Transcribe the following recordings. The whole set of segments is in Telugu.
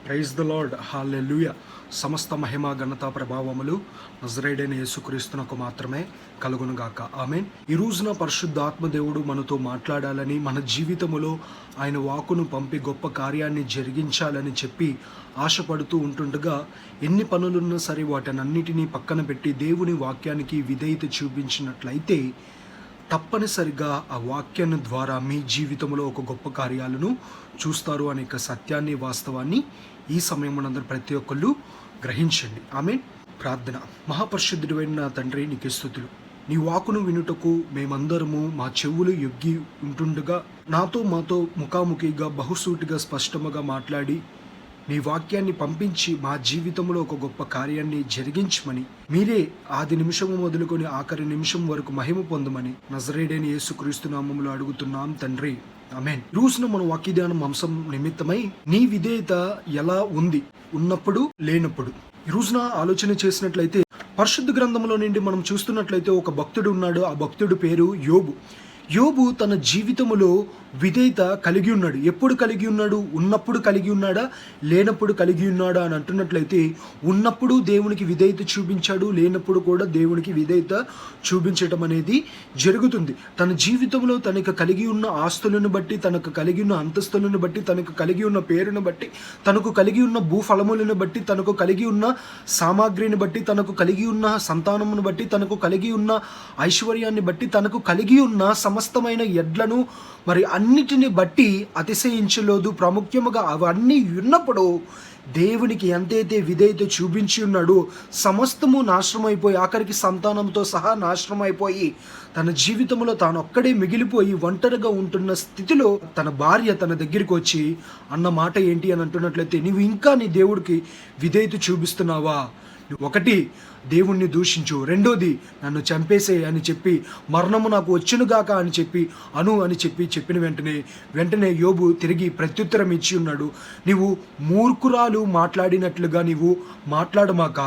ప్రైజ్ ద లార్డ్, హల్లెలూయా. సమస్త మహిమ ఘనత ప్రభావములు నజరేయుడైన యేసుక్రీస్తునకు మాత్రమే కలుగునుగాక, ఆమేన్. ఈ రోజున పరిశుద్ధ ఆత్మదేవుడు మనతో మాట్లాడాలని, మన జీవితములో ఆయన వాక్కును పంపి గొప్ప కార్యాన్ని జరిగించాలని చెప్పి ఆశపడుతూ ఉంటుండగా, ఎన్ని పనులున్నా సరే వాటన్నిటినీ పక్కన పెట్టి దేవుని వాక్యానికి విధేయత చూపించినట్లయితే తప్పనిసరిగా ఆ వాక్యాన్ని ద్వారా మీ జీవితంలో ఒక గొప్ప కార్యాలను చూస్తారు అనే సత్యాన్ని, వాస్తవాన్ని ఈ సమయం అందరూ ప్రతి ఒక్కళ్ళు గ్రహించండి, ఆమేన్. ప్రార్థన. మహాపరిశుద్ధుడైన నా తండ్రి, నీకు స్తుతులు. నీ వాకును వినుటకు మేమందరము మా చెవులు యొగ్గి ఉంటుండగా, మాతో ముఖాముఖిగా బహుసూటిగా స్పష్టముగా మాట్లాడి నీ వాక్యాన్ని పంపించి మా జీవితంలో ఒక గొప్ప కార్యాన్ని జరిగించమని, మీరే ఆది నిమిషము మొదలుకొని ఆఖరి నిమిషం వరకు మహిమ పొందమని నజరేయుడైన యేసుక్రీస్తు నామములో అడుగుతున్నాం తండ్రి, ఆమేన్. ఈ రోజున మన వాక్యధ్యానం అంశం నిమిత్తమై నీ విధేయత ఎలా ఉంది, ఉన్నప్పుడు లేనప్పుడు. ఈ రోజున ఆలోచన చేసినట్లయితే పరిశుద్ధ గ్రంథంలో నుండి మనం చూస్తున్నట్లయితే ఒక భక్తుడు ఉన్నాడు. ఆ భక్తుడి పేరు యోబు. యోబు తన జీవితములో విధేయత కలిగి ఉన్నాడు. ఎప్పుడు కలిగి ఉన్నాడు? ఉన్నప్పుడు కలిగి ఉన్నాడా, లేనప్పుడు కలిగి ఉన్నాడా అని అంటున్నట్లయితే, ఉన్నప్పుడు దేవునికి విధేయత చూపించాడు, లేనప్పుడు కూడా దేవునికి విధేయత చూపించటం అనేది జరుగుతుంది. తన జీవితంలో తనకు కలిగి ఉన్న ఆస్తులను బట్టి, తనకు కలిగి ఉన్న అంతస్తులను బట్టి, తనకు కలిగి ఉన్న పేరును బట్టి, తనకు కలిగి ఉన్న భూఫలములను బట్టి, తనకు కలిగి ఉన్న సామాగ్రిని బట్టి, తనకు కలిగి ఉన్న సంతానమును బట్టి, తనకు కలిగి ఉన్న ఐశ్వర్యాన్ని బట్టి, తనకు కలిగి ఉన్న సమస్తమైన ఎడ్లను మరి అన్నిటిని బట్టి అతిశయించలేదు. ప్రాముఖ్యముగా అవన్నీ ఉన్నప్పుడు దేవునికి ఎంతైతే విధేయత చూపించి ఉన్నాడో, సమస్తము నాశనమైపోయి, ఆఖరికి సంతానంతో సహా నాశనమైపోయి, తన జీవితంలో తాను ఒక్కడే మిగిలిపోయి ఒంటరిగా ఉంటున్న స్థితిలో తన భార్య తన దగ్గరికి వచ్చి అన్న మాట ఏంటి అని అంటున్నట్లయితే, నీవు ఇంకా నీ దేవుడికి విధేయత చూపిస్తున్నావా? ఒకటి, దేవుణ్ణి దూషించు. రెండోది, నన్ను చంపేసే అని చెప్పి, మరణము నాకు వచ్చునుగాక అని చెప్పిన వెంటనే యోబు తిరిగి ప్రత్యుత్తరం ఇచ్చి ఉన్నాడు. నీవు మూర్ఖురాలు మాట్లాడినట్లుగా నీవు మాట్లాడమాక.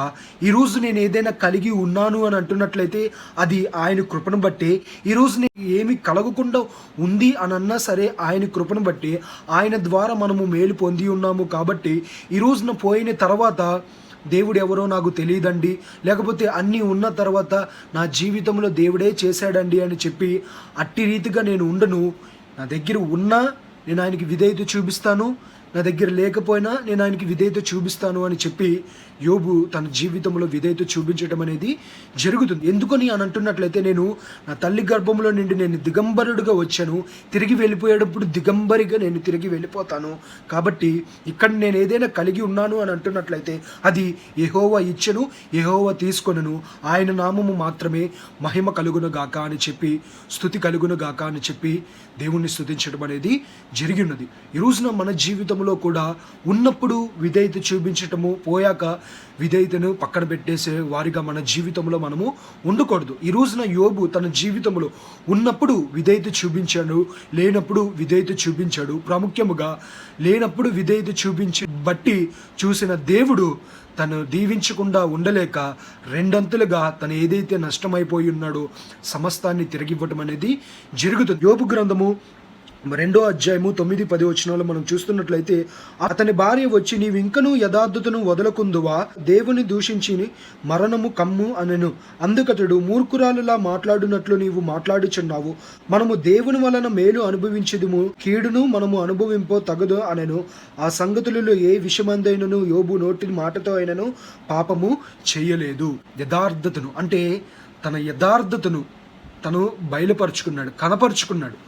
ఈరోజు నేను ఏదైనా కలిగి ఉన్నాను అని అంటున్నట్లయితే అది ఆయన కృపను బట్టే. ఈరోజు నేను ఏమి కలగకుండా ఉంది అని అన్నా సరే ఆయన కృపను బట్టి, ఆయన ద్వారా మనము మేలు పొంది ఉన్నాము. కాబట్టి ఈరోజున పోయిన తర్వాత దేవుడు ఎవరో నాకు తెలియదండి, లేకపోతే అన్నీ ఉన్న తర్వాత నా జీవితంలో దేవుడే చేశాడండి అని చెప్పి అట్టి రీతిగా నేను ఉండను. నా దగ్గర ఉన్నా నేను ఆయనకి విధేయత చూపిస్తాను, నా దగ్గర లేకపోయినా నేను ఆయనకి విధేయత చూపిస్తాను అని చెప్పి యోబు తన జీవితంలో విధేయత చూపించడం అనేది జరుగుతుంది. ఎందుకని అని అంటున్నట్లయితే, నేను నా తల్లి గర్భంలో నుండి నేను దిగంబరుడుగా వచ్చాను, తిరిగి వెళ్ళిపోయేటప్పుడు దిగంబరిగా నేను తిరిగి వెళ్ళిపోతాను. కాబట్టి ఇక్కడ నేను ఏదైనా కలిగి ఉన్నాను అని అంటున్నట్లయితే అది యెహోవా ఇచ్చెను, యెహోవా తీసుకొనును, ఆయన నామము మాత్రమే మహిమ కలుగును గాక అని చెప్పి, స్తుతి కలుగును గాక అని చెప్పి దేవుణ్ణి స్తుతించడం అనేది జరిగి ఉన్నది. ఈ రోజున మన జీవితంలో కూడా ఉన్నప్పుడు విధేయత చూపించటము, పోయాక విధేయతను పక్కన పెట్టేసే వారిగా మన జీవితంలో మనము ఉండకూడదు. ఈ రోజున యోబు తన జీవితంలో ఉన్నప్పుడు విధేయత చూపించాడు, లేనప్పుడు విధేయత చూపించాడు. ప్రాముఖ్యముగా లేనప్పుడు విధేయత చూపించి బట్టి చూసిన దేవుడు తను దీవించకుండా ఉండలేక రెండంతులుగా తను ఏదైతే నష్టమైపోయి ఉన్నాడో సమస్తాన్ని తిరిగివ్వటం అనేది జరుగుతుంది. యోబు గ్రంథము 2వ అధ్యాయము 9-10 వచనాలు మనం చూస్తున్నట్లయితే, అతని భార్య వచ్చి, నీవు ఇంకనూ యథార్థతను వదలకుందువా, దేవుని దూషించి మరణము కమ్ము అనెను. అందుకతడు, మూర్ఖురాలులా మాట్లాడునట్లు నీవు మాట్లాడుచున్నావు, మనము దేవుని వలన మేలు అనుభవించదుము, కీడును మనము అనుభవింపో తగదు అనెను. ఆ సంగతులలో ఏ విషయమందైనను యోబు నోటి మాటతో అయినను పాపము చేయలేదు. యథార్థతను అంటే తన యథార్థతను తను బయలుపరుచుకున్నాడు, కనపరుచుకున్నాడు.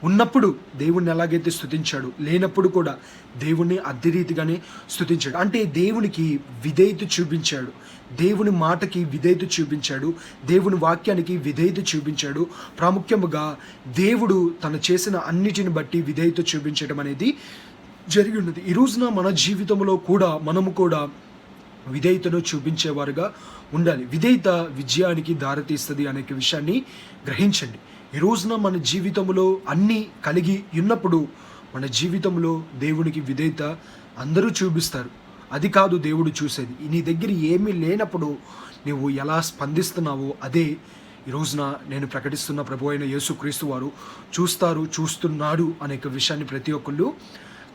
ఉన్నప్పుడు దేవుణ్ణి ఎలాగైతే స్తుతించాడు, లేనప్పుడు కూడా దేవుణ్ణి అదే రీతిగానే స్తుతించాడు. అంటే దేవునికి విధేయత చూపించాడు, దేవుని మాటకి విధేయత చూపించాడు, దేవుని వాక్యానికి విధేయత చూపించాడు. ప్రాముఖ్యముగా దేవుడు తను చేసిన అన్నిటిని బట్టి విధేయత చూపించడం అనేది జరిగి ఉన్నది. ఈ రోజున మన జీవితంలో కూడా మనము కూడా విధేయతను చూపించేవారుగా ఉండాలి. విధేయత విజయానికి దారితీస్తుంది అనే విషయాన్ని గ్రహించండి. ఈ రోజున మన జీవితంలో అన్నీ కలిగి ఉన్నప్పుడు మన జీవితంలో దేవునికి విధేయత అందరూ చూపిస్తారు. అది కాదు దేవుడు చూసేది. నీ దగ్గర ఏమీ లేనప్పుడు నువ్వు ఎలా స్పందిస్తున్నావో అదే ఈ రోజున నేను ప్రకటిస్తున్న ప్రభు అయిన యేసుక్రీస్తు వారు చూస్తున్నాడు అనే విషయాన్ని ప్రతి ఒక్కళ్ళు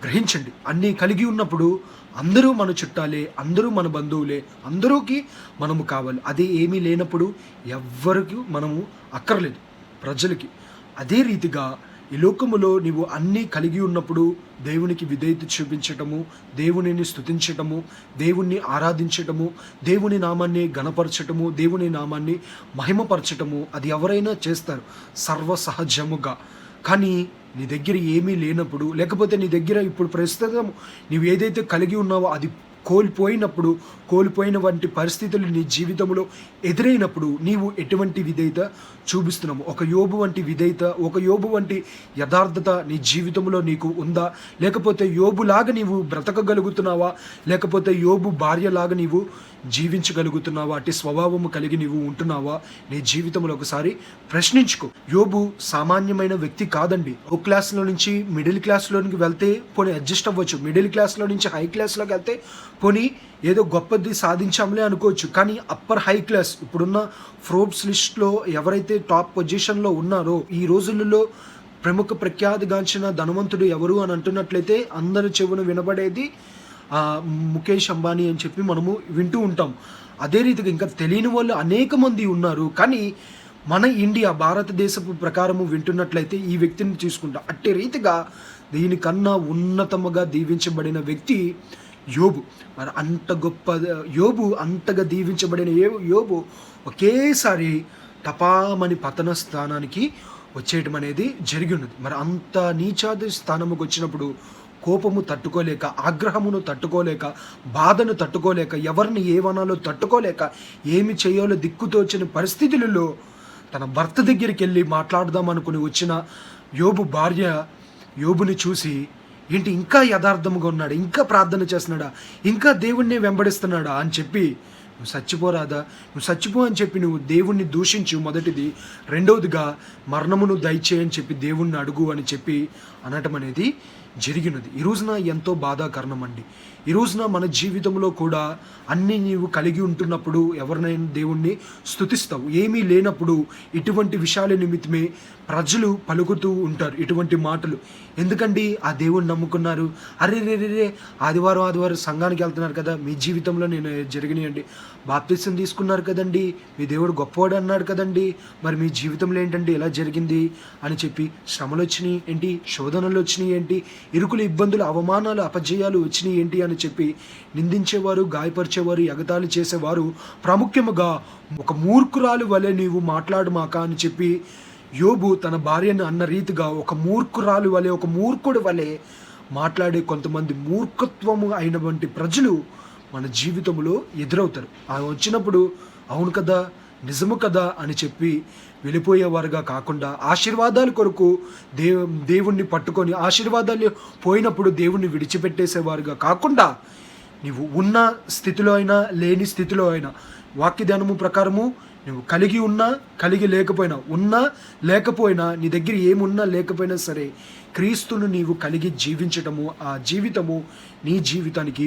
గ్రహించండి. అన్నీ కలిగి ఉన్నప్పుడు అందరూ మన చుట్టాలే, అందరూ మన బంధువులే, అందరూకి మనము కావాలి. అదే ఏమీ లేనప్పుడు ఎవ్వరికి మనము అక్కర్లేదు ప్రజలకి. అదే రీతిగా ఈ లోకములో నీవు అన్నీ కలిగి ఉన్నప్పుడు దేవునికి విధేయత చూపించటము, దేవునిని స్తుతించటము, దేవుణ్ణి ఆరాధించటము, దేవుని నామాన్ని ఘనపరచటము, దేవుని నామాన్ని మహిమపరచటము అది ఎవరైనా చేస్తారు సర్వసహజముగా. కానీ నీ దగ్గర ఏమీ లేనప్పుడు, లేకపోతే నీ దగ్గర ఇప్పుడు ప్రస్తుతం నీవు ఏదైతే కలిగి ఉన్నావో అది కోల్పోయిన వంటి పరిస్థితులు నీ జీవితంలో ఎదురైనప్పుడు నీవు ఎటువంటి విధేయత చూపిస్తున్నాము? ఒక యోబు వంటి విధేయత, ఒక యోబు వంటి యథార్థత నీ జీవితంలో నీకు ఉందా? లేకపోతే యోబులాగా నీవు బ్రతకగలుగుతున్నావా? లేకపోతే యోబు భార్యలాగా నీవు జీవించగలుగుతున్నావా? అట్టి స్వభావము కలిగి నీవు ఉంటున్నావా? నీ జీవితంలో ఒకసారి ప్రశ్నించుకో. యోబు సామాన్యమైన వ్యక్తి కాదండి. ఒక క్లాస్లో నుంచి మిడిల్ క్లాస్లోనికి వెళ్తే పోనీ అడ్జస్ట్ అవ్వచ్చు, మిడిల్ క్లాస్లో నుంచి హై క్లాస్లోకి వెళ్తే పోనీ ఏదో గొప్పది సాధించాంలే అనుకోవచ్చు. కానీ అప్పర్ హై క్లాస్ ఇప్పుడున్న ఫోర్బ్స్ లిస్ట్లో ఎవరైతే టాప్ పొజిషన్లో ఉన్నారో, ఈ రోజులలో ప్రముఖ ప్రఖ్యాతిగాంచిన ధనవంతుడు ఎవరు అని అంటున్నట్లయితే అందరి చెవును వినబడేది ముఖేష్ అంబానీ అని చెప్పి మనము వింటూ ఉంటాం. అదే రీతిగా ఇంకా తెలియని వాళ్ళు అనేక మంది ఉన్నారు. కానీ మన ఇండియా భారతదేశపు ప్రకారము వింటున్నట్లయితే ఈ వ్యక్తిని తీసుకుంటాం. అట్టి రీతిగా దీనికన్నా ఉన్నతముగా దీవించబడిన వ్యక్తి యోబు. మరి అంత గొప్ప యోబు, అంతగా దీవించబడిన యోబు ఒకేసారి టపామని పతన స్థానానికి వచ్చేయటం అనేది జరిగి ఉన్నది. మరి అంత నీచాది స్థానముకు వచ్చినప్పుడు కోపము తట్టుకోలేక, ఆగ్రహమును తట్టుకోలేక, బాధను తట్టుకోలేక, ఎవరిని ఏమనాలో తట్టుకోలేక, ఏమి చేయాలో దిక్కుతోచిన పరిస్థితులలో తన భర్త దగ్గరికి వెళ్ళి మాట్లాడదాం అనుకుని వచ్చిన యోబు భార్య యోబుని చూసి, ఏంటి ఇంకా యథార్థముగా ఉన్నాడా, ఇంకా ప్రార్థన చేస్తున్నాడా, ఇంకా దేవుణ్ణి వెంబడిస్తున్నాడా అని చెప్పి, నువ్వు చచ్చిపోరాదా, నువ్వు చచ్చిపో అని చెప్పి నువ్వు దేవుణ్ణి దూషించు మొదటిది. రెండవదిగా మరణమును దయచేయని చెప్పి దేవుణ్ణి అడుగు అని చెప్పి అనటం అనేది జరిగినది. ఈ రోజున ఎంతో బాధాకరణం అండి. ఈ రోజున మన జీవితంలో కూడా అన్నీ నీవు కలిగి ఉంటున్నప్పుడు ఎవరినైనా దేవుణ్ణి స్తుతిస్తావు. ఏమీ లేనప్పుడు ఇటువంటి విషయాల నిమిత్తమే ప్రజలు పలుకుతూ ఉంటారు ఇటువంటి మాటలు. ఎందుకండి ఆ దేవుణ్ణి నమ్ముకున్నారు, అరే రే రే రే ఆదివారం సంఘానికి వెళ్తున్నారు కదా, మీ జీవితంలో నేను జరిగినాయండి, బాప్తిసం తీసుకున్నారు కదండి, మీ దేవుడు గొప్పవాడు అన్నాడు కదండి, మరి మీ జీవితంలో ఏంటండి ఇలా జరిగింది అని చెప్పి శ్రమలు వచ్చినాయి ఏంటి, శోధనలు వచ్చినాయి ఏంటి, ఇరుకులు, ఇబ్బందులు, అవమానాలు, అపజయాలు వచ్చినాయి ఏంటి అని చెప్పి నిందించేవారు, గాయపరిచేవారు, ఎగతాళి చేసేవారు. ప్రాముఖ్యముగా ఒక మూర్ఖురాలు వలె నీవు మాట్లాడుమాక అని చెప్పి యోబు తన భార్యను అన్న రీతిగా ఒక మూర్ఖురాలు వలె, ఒక మూర్ఖుడు వలె మాట్లాడే కొంతమంది మూర్ఖత్వము అయినటువంటి ప్రజలు మన జీవితంలో ఎదురవుతారు. వచ్చినప్పుడు అవును కదా, నిజము కదా అని చెప్పి వెళ్ళిపోయేవారుగా కాకుండా, ఆశీర్వాదాల కొరకు దేవుణ్ణి పట్టుకొని ఆశీర్వాదాలు పోయినప్పుడు దేవుణ్ణి విడిచిపెట్టేసేవారుగా కాకుండా, నీవు ఉన్న స్థితిలో అయినా లేని స్థితిలో అయినా వాక్యధ్యానము ప్రకారము నువ్వు కలిగి ఉన్నా కలిగి లేకపోయినా, ఉన్నా లేకపోయినా, నీ దగ్గర ఏమున్నా లేకపోయినా సరే క్రీస్తును నీవు కలిగి జీవించటము, ఆ జీవితము నీ జీవితానికి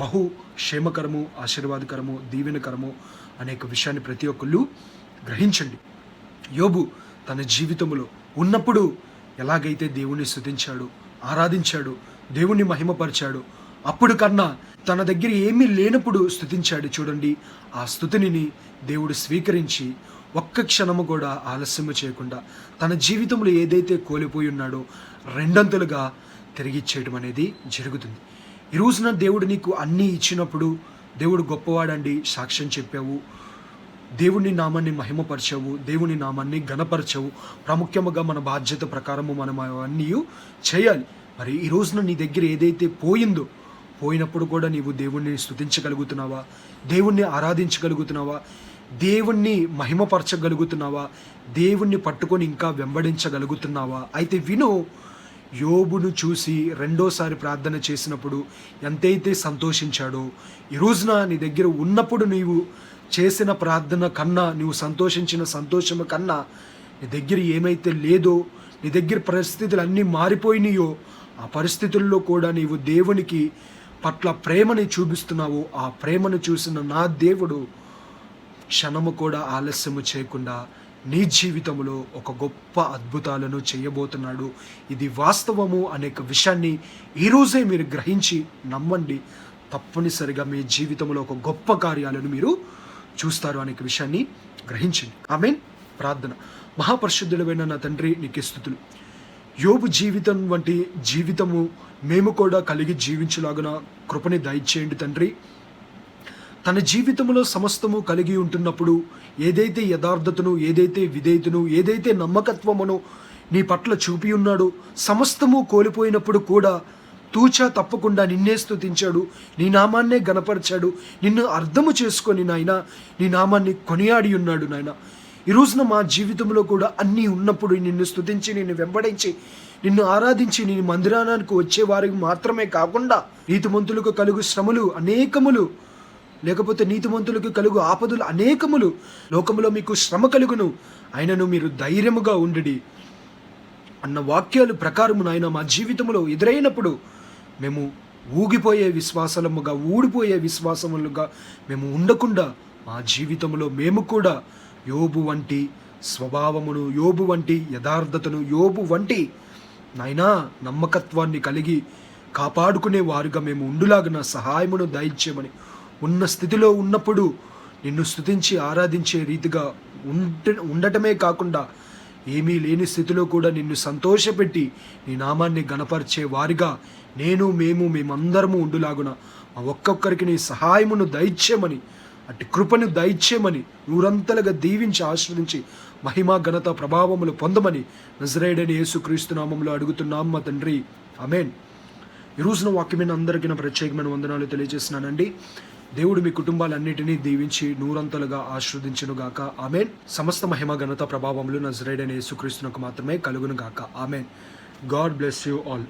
బహు క్షేమకరము, ఆశీర్వాదకరము, దీవెనకరము అనేక విషయాన్ని ప్రతి ఒక్కళ్ళు గ్రహించండి. యోబు తన జీవితంలో ఉన్నప్పుడు ఎలాగైతే దేవుణ్ణి స్తుతించాడు, ఆరాధించాడు, దేవుణ్ణి మహిమపరిచాడు, అప్పుడు కన్నా తన దగ్గర ఏమీ లేనప్పుడు స్తుతించాడు. చూడండి, ఆ స్తుతిని దేవుడు స్వీకరించి ఒక్క క్షణము కూడా ఆలస్యము చేయకుండా తన జీవితంలో ఏదైతే కోల్పోయి ఉన్నాడో రెండంతలుగా తిరిగిచ్చేయడం అనేది జరుగుతుంది. ఈ రోజున దేవుడు నీకు అన్నీ ఇచ్చినప్పుడు, దేవుడు గొప్పవాడండి సాక్ష్యం చెప్పావు, దేవుని నామాన్ని మహిమపరచావు, దేవుని నామాన్ని ఘనపరచావు. ప్రాముఖ్యముగా మన బాధ్యత ప్రకారము మనం అవన్నీ చేయాలి. మరి ఈ రోజున నీ దగ్గర ఏదైతే పోయినప్పుడు కూడా నీవు దేవుణ్ణి స్తుతించగలుగుతున్నావా, దేవుణ్ణి ఆరాధించగలుగుతున్నావా, దేవుణ్ణి మహిమపరచగలుగుతున్నావా, దేవుణ్ణి పట్టుకొని ఇంకా వెంబడించగలుగుతున్నావా? అయితే విను, యోబును చూసి రెండోసారి ప్రార్థన చేసినప్పుడు ఎంతైతే సంతోషించాడో, ఈ రోజున నీ దగ్గర ఉన్నప్పుడు నీవు చేసిన ప్రార్థన కన్నా, నువ్వు సంతోషించిన సంతోషము కన్నా, నీ దగ్గర ఏమైతే లేదో, నీ దగ్గర పరిస్థితులు అన్నీ మారిపోయినాయో, ఆ పరిస్థితుల్లో కూడా నీవు దేవునికి పట్ల ప్రేమని చూపిస్తున్నావు. ఆ ప్రేమను చూసిన నా దేవుడు క్షణము కూడా ఆలస్యము చేయకుండా నీ జీవితంలో ఒక గొప్ప అద్భుతాలను చేయబోతున్నాడు. ఇది వాస్తవము అనేక విషయాన్ని ఈరోజే మీరు గ్రహించి నమ్మండి. తప్పనిసరిగా మీ జీవితంలో ఒక గొప్ప కార్యాలను మీరు చూస్తారు అనే విషయాన్ని గ్రహించండి. ఆమేన్. ప్రార్థన. మహాపరిశుద్ధుడైన నా తండ్రి, నీకే స్తుతులు. యోబు జీవితం వంటి జీవితము మేము కూడా కలిగి జీవించలాగున కృపని దయచేయండి తండ్రి. తన జీవితంలో సమస్తము కలిగి ఉంటున్నప్పుడు ఏదైతే యథార్థతను, ఏదైతే విధేయతను, ఏదైతే నమ్మకత్వమును నీ పట్ల చూపి ఉన్నాడో, సమస్తము కోల్పోయినప్పుడు కూడా తూచా తప్పకుండా నిన్నే స్తుతించాడు, నీ నామాన్నే గణపరిచాడు, నిన్ను అర్థము చేసుకొని నాయన నీ నామాన్ని కొనియాడి ఉన్నాడు నాయన. ఈ రోజున మా జీవితంలో కూడా అన్నీ ఉన్నప్పుడు నిన్ను స్తుతించి, నిన్ను వెంబడించి, నిన్ను ఆరాధించి నీ మందిరానికి వచ్చే వారికి మాత్రమే కాకుండా నీతిమంతులకు కలుగు శ్రమలు అనేకములు, లేకపోతే నీతిమంతులకు కలుగు ఆపదలు అనేకములు, లోకములో మీకు శ్రమ కలుగును, అయినను మీరు ధైర్యముగా ఉండడి అన్న వాక్యాలు ప్రకారము నాయన మా జీవితంలో ఎదురైనప్పుడు మేము ఊగిపోయే విశ్వాసముగా, ఊడిపోయే విశ్వాసములుగా మేము ఉండకుండా మా జీవితంలో మేము కూడా యోబు వంటి స్వభావమును, యోబు వంటి యథార్థతను, యోబు వంటి నాయనా నమ్మకత్వాన్ని కలిగి కాపాడుకునే వారుగా మేము ఉండులాగిన సహాయమును దయచేయమని, ఉన్న స్థితిలో ఉన్నప్పుడు నిన్ను స్తుతించి ఆరాధించే రీతిగా ఉండటమే కాకుండా ఏమీ లేని స్థితిలో కూడా నిన్ను సంతోషపెట్టి నీ నామాన్ని గణపరిచే వారిగా మేమందరము ఉండులాగున మా ఒక్కొక్కరికి నీ సహాయమును దయచేయమని, అట్టి కృపను దయచేయమని నూరంతలుగా దీవించి ఆశీర్వదించి మహిమ ఘనత ప్రభావములు పొందమని నజరేయుడైన యేసుక్రీస్తు నామములో అడుగుతున్నాం మా తండ్రి. ఆమేన్. ఈ రోజున వాక్యమైన అందరికీ నా ప్రత్యేకమైన వందనాలు తెలియజేస్తున్నానండి. దేవుడు మీ కుటుంబాలన్నిటినీ దీవించి నూరంతలుగా ఆశీర్వదించునుగాక. ఆమేన్. సమస్త మహిమ ఘనత ప్రభావములు నజరేయుడైన యేసుక్రీస్తునకు మాత్రమే కలుగునుగాక. Amen. God bless you all.